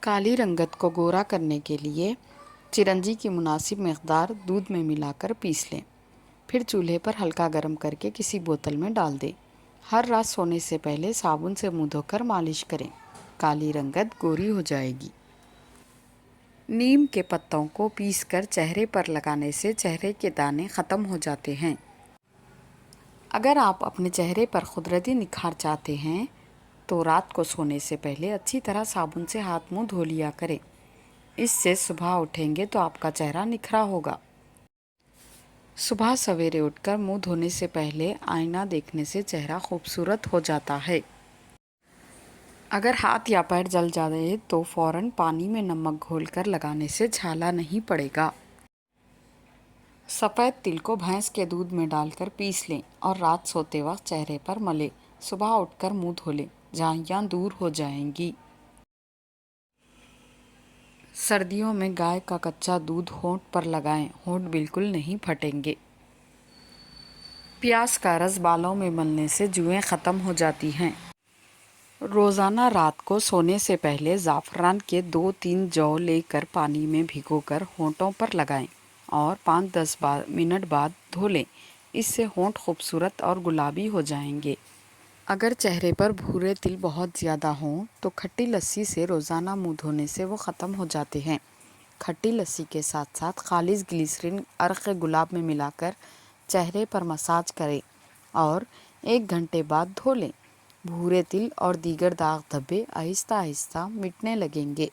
काली रंगत को गोरा करने के लिए चिरंजी की मुनासिब मकदार दूध में मिलाकर पीस लें। फिर चूल्हे पर हल्का गर्म करके किसी बोतल में डाल दें। हर रात सोने से पहले साबुन से मुंह धोकर मालिश करें। काली रंगत गोरी हो जाएगी। नीम के पत्तों को पीसकर चेहरे पर लगाने से चेहरे के दाने ख़त्म हो जाते हैं। अगर आप अपने चेहरे पर कुदरती निखार चाहते हैं तो रात को सोने से पहले अच्छी तरह साबुन से हाथ मुंह धो लिया करें। इससे सुबह उठेंगे तो आपका चेहरा निखरा होगा। सुबह सवेरे उठकर मुंह धोने से पहले आईना देखने से चेहरा खूबसूरत हो जाता है। अगर हाथ या पैर जल जाए तो फ़ौरन पानी में नमक घोलकर लगाने से छाला नहीं पड़ेगा। सफ़ेद तिल को भैंस के दूध में डालकर पीस लें और रात सोते वक्त चेहरे पर मलें। सुबह उठकर मुंह धो लें, झाइयाँ दूर हो जाएंगी। सर्दियों में गाय का कच्चा दूध होंठ पर लगाएं, होंठ बिल्कुल नहीं फटेंगे। प्याज का रस बालों में मलने से जुएं ख़त्म हो जाती हैं। रोज़ाना रात को सोने से पहले ज़ाफ़रान के 2-3 जौ लेकर पानी में भिगोकर होंठों पर लगाएं और 5-10 मिनट बाद धो लें। इससे होंठ खूबसूरत और गुलाबी हो जाएंगे। अगर चेहरे पर भूरे तिल बहुत ज़्यादा हों तो खट्टी लस्सी से रोज़ाना मुंह धोने से वो ख़त्म हो जाते हैं। खट्टी लस्सी के साथ साथ खालिस ग्लिसरीन अर्क गुलाब में मिलाकर चेहरे पर मसाज करें और 1 घंटे बाद धो लें। भूरे तिल और दीगर दाग धब्बे आहिस्ता आहिस्ता मिटने लगेंगे।